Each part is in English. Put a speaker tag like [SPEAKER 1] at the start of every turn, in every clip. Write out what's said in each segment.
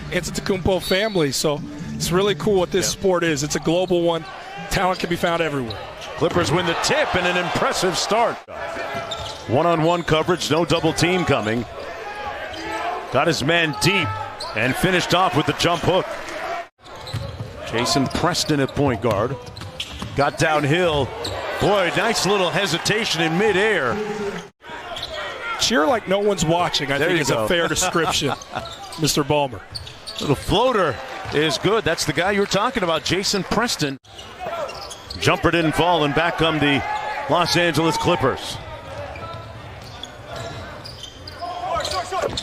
[SPEAKER 1] Antetokounmpo family. So it's really cool what this sport is. It's a global one. Talent can be found everywhere.
[SPEAKER 2] Clippers win the tip and an impressive start. One-on-one coverage, no double team coming. Got his man deep and finished off with the jump hook. Jason Preston at point guard. Got downhill. Boy, nice little hesitation in midair.
[SPEAKER 1] Cheer like no one's watching, I think is a fair description, Mr. Ballmer.
[SPEAKER 2] Little floater is good. That's the guy you were talking about, Jason Preston. Jumper didn't fall, and back come the Los Angeles Clippers.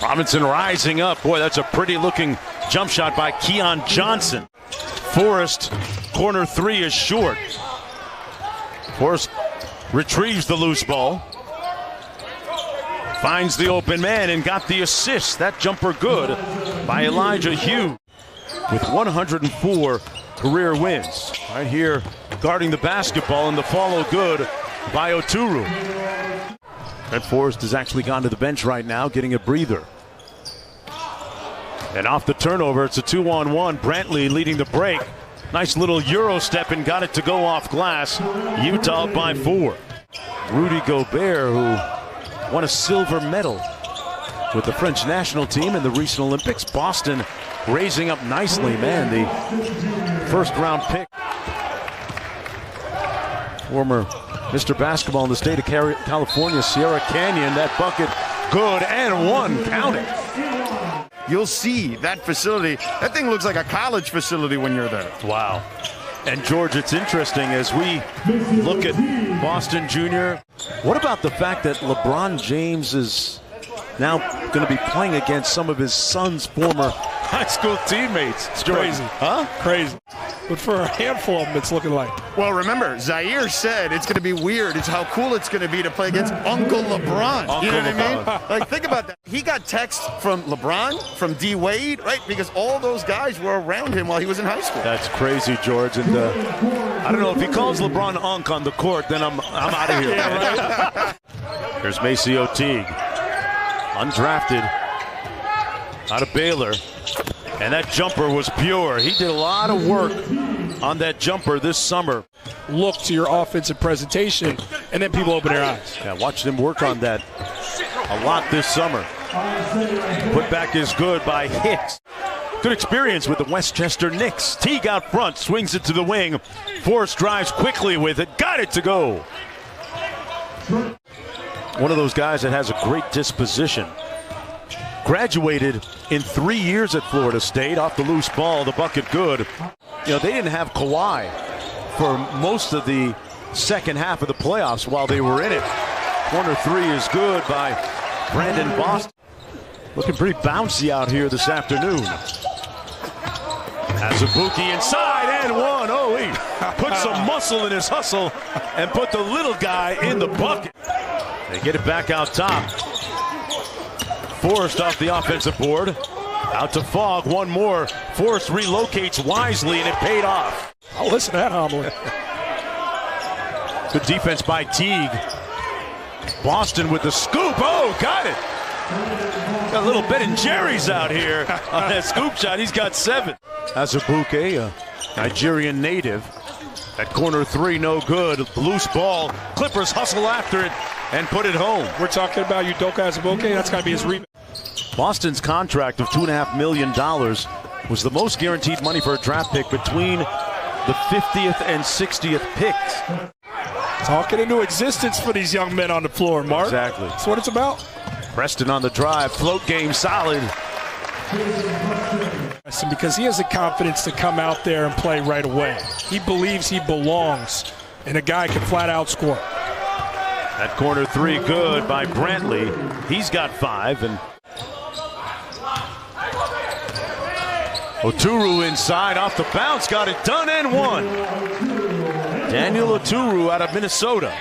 [SPEAKER 2] Robinson rising up. Boy, that's a pretty looking jump shot by Keon Johnson. Forrest, corner three is short. Forrest retrieves the loose ball. Finds the open man and got the assist. That jumper good by Elijah Hughes with 104 career wins. Right here guarding the basketball, and the follow good by Oturu. Red Forrest has actually gone to the bench right now, getting a breather. And off the turnover, it's a 2-on-1. Brantley leading the break. Nice little Euro step and got it to go off glass. Utah by 4. Rudy Gobert, who won a silver medal with the French national team in the recent Olympics. Boston raising up nicely, man. The first round pick. Former Mr. Basketball in the state of California, Sierra Canyon. That bucket good and one. Count it.
[SPEAKER 3] You'll see that facility. That thing looks like a college facility when you're there.
[SPEAKER 2] Wow. And George, it's interesting as we look at Boston Jr. What about the fact that LeBron James is now going to be playing against some of his son's former high school teammates?
[SPEAKER 1] It's crazy.
[SPEAKER 2] Huh?
[SPEAKER 1] Crazy. But for a handful of them, it's looking like.
[SPEAKER 3] Well, remember, Zaire said it's going to be weird. It's how cool it's going to be to play against Uncle LeBron. You know what I mean? Like, think about that. He got texts from LeBron, from D. Wade, right? Because all those guys were around him while he was in high school.
[SPEAKER 2] That's crazy, George. And I don't know if he calls LeBron Unc on the court, then I'm out of here.
[SPEAKER 1] Yeah, right?
[SPEAKER 2] Here's Macio Teague, undrafted, out of Baylor. And that jumper was pure. He did a lot of work on that jumper this summer.
[SPEAKER 1] Look to your offensive presentation, and then people open their eyes.
[SPEAKER 2] Yeah, watch them work on that a lot this summer. Put back is good by Hicks. Good experience with the Westchester Knicks. Teague out front, swings it to the wing. Forrest drives quickly with it, got it to go. One of those guys that has a great disposition. Graduated in 3 years at Florida State. Off the loose ball, the bucket good. You know, they didn't have Kawhi for most of the second half of the playoffs while they were in it. Corner three is good by Brandon Boston. Looking pretty bouncy out here this afternoon. Azubuike inside and one. Oh, he put some muscle in his hustle and put the little guy in the bucket. They get it back out top. Forrest off the offensive board. Out to Fogg, one more. Forrest relocates wisely, and it paid off.
[SPEAKER 1] I'll listen to that homily.
[SPEAKER 2] Good defense by Teague. Boston with the scoop. Oh, got it. Got a little Ben & Jerry's out here on that scoop shot. He's got 7. Azubuike, a Nigerian native. At corner three, no good. Loose ball. Clippers hustle after it and put it home.
[SPEAKER 1] We're talking about Udoka Azubuike. That's got to be his rebound.
[SPEAKER 2] Boston's contract of $2.5 million was the most guaranteed money for a draft pick between the 50th and 60th picks.
[SPEAKER 1] Talking into existence for these young men on the floor, Mark.
[SPEAKER 2] Exactly.
[SPEAKER 1] That's what it's about.
[SPEAKER 2] Preston on the drive. Float game solid.
[SPEAKER 1] Because he has the confidence to come out there and play right away. He believes he belongs, and a guy can flat out score.
[SPEAKER 2] That corner three good by Brantley. He's got 5. And Oturu inside off the bounce. Got it done and one. Daniel Oturu out of Minnesota.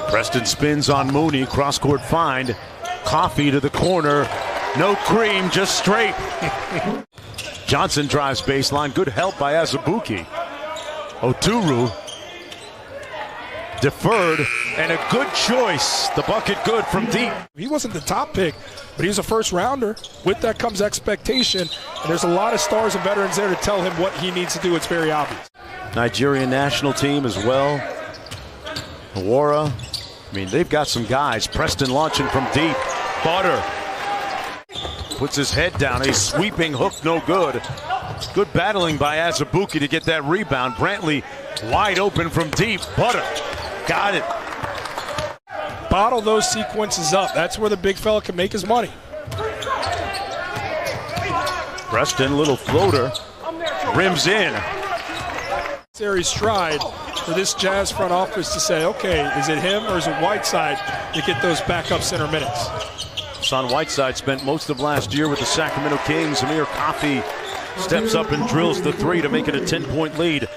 [SPEAKER 2] Preston spins on Mooney. Cross-court find. Coffee to the corner. No cream, just straight. Johnson drives baseline. Good help by Azubuike. Oturu deferred. And a good choice. The bucket good from deep.
[SPEAKER 1] He wasn't the top pick, but he was a first rounder. With that comes expectation, and there's a lot of stars and veterans there to tell him what he needs to do. It's very obvious.
[SPEAKER 2] Nigerian national team as well. Awara. I mean, they've got some guys. Preston launching from deep. Butter puts his head down. A sweeping hook, no good. Good battling by Azubuike to get that rebound. Brantley wide open from deep. Butter got it.
[SPEAKER 1] Bottle those sequences up. That's where the big fella can make his money.
[SPEAKER 2] Preston, little floater. Rims in.
[SPEAKER 1] Series stride for this Jazz front office to say, okay, is it him or is it Whiteside to get those backup center minutes?
[SPEAKER 2] Son Whiteside spent most of last year with the Sacramento Kings. Amir Coffey steps up and drills the three to make it a 10-point lead.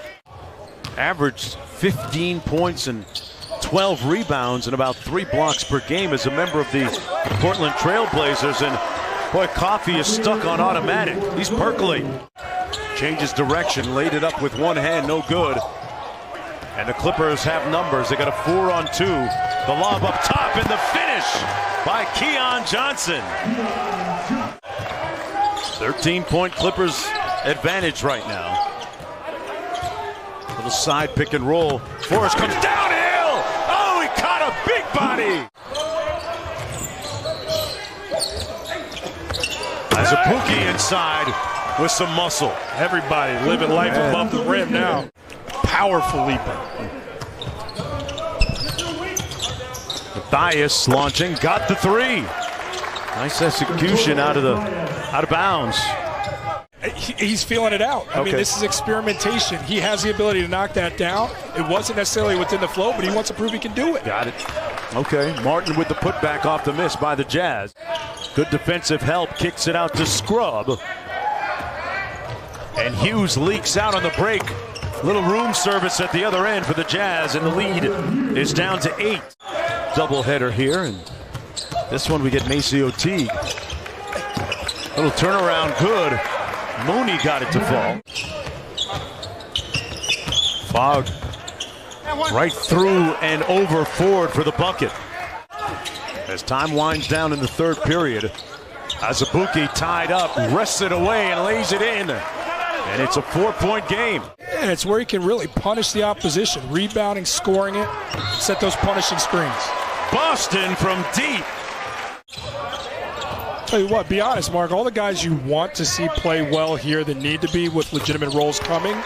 [SPEAKER 2] Averaged 15 points and 12 rebounds and about 3 blocks per game as a member of the Portland Trail Blazers. And boy, Coffey is stuck on automatic. He's percolating. Changes direction, laid it up with one hand, no good. And the Clippers have numbers. They got a 4-on-2. The lob up top and the finish by Keon Johnson. 13-point Clippers advantage right now. Little side pick and roll. Forrest comes downhill. Oh, he caught a big body. Azubuike inside with some muscle.
[SPEAKER 1] Everybody living life above the rim now. Powerful leaper.
[SPEAKER 2] Mathias launching, got the three. Nice execution out of bounds.
[SPEAKER 1] He's feeling it out. I mean, this is experimentation. He has the ability to knock that down. It wasn't necessarily within the flow, but he wants to prove he can do it.
[SPEAKER 2] Got it. Okay, Martin with the putback off the miss by the Jazz. Good defensive help, kicks it out to Scrub. And Hughes leaks out on the break. Little room service at the other end for the Jazz, and the lead is down to 8. Doubleheader here, and this one we get MaCio Teague. Little turnaround, good. Mooney got it to fall. Fogg right through and over Ford for the bucket. As time winds down in the third period, Azubuike tied up, wrests it away and lays it in. And it's a 4-point game.
[SPEAKER 1] Yeah, it's where he can really punish the opposition. Rebounding, scoring it, set those punishing screens.
[SPEAKER 2] Boston from deep.
[SPEAKER 1] Tell you what, be honest, Mark, all the guys you want to see play well here that need to be with legitimate roles coming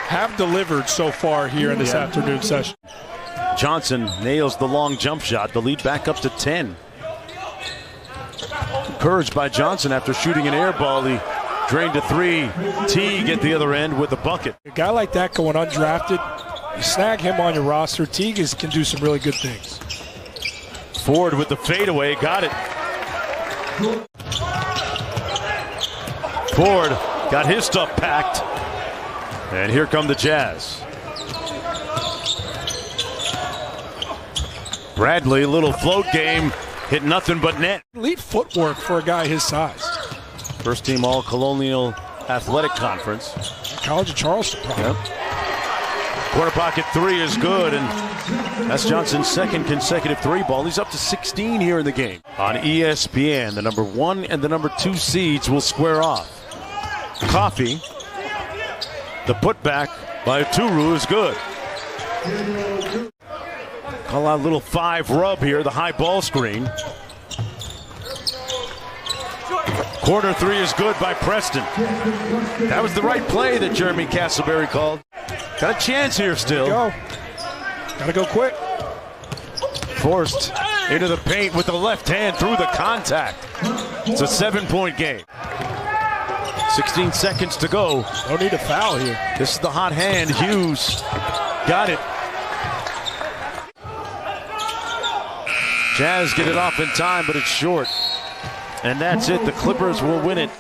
[SPEAKER 1] have delivered so far here in this afternoon session.
[SPEAKER 2] Johnson nails the long jump shot. The lead back up to 10. Encouraged by Johnson after shooting an air ball. He drained a three. Teague at the other end with the bucket.
[SPEAKER 1] A guy like that going undrafted, you snag him on your roster. Teague can do some really good things.
[SPEAKER 2] Ford with the fadeaway, got it. Ford got his stuff packed. And here come the Jazz. Bradley, little float game, hit nothing but net.
[SPEAKER 1] Elite footwork for a guy his size.
[SPEAKER 2] First team All-Colonial Athletic Conference.
[SPEAKER 1] College of Charleston.
[SPEAKER 2] Yep. Corner pocket three is good, and that's Johnson's second consecutive three ball. He's up to 16 here in the game. On ESPN, the number 1 and the number 2 seeds will square off. Coffey, the putback by Turu is good. Call out a little 5 rub here, the high ball screen. Corner three is good by Preston. That was the right play that Jeremy Castleberry called. Got a chance here still.
[SPEAKER 1] Gotta go quick.
[SPEAKER 2] Forced into the paint with the left hand through the contact. It's a 7-point game. 16 seconds to go.
[SPEAKER 1] No need to foul here.
[SPEAKER 2] This is the hot hand. Hughes got it. Jazz get it off in time, but it's short. And that's it. The Clippers will win it.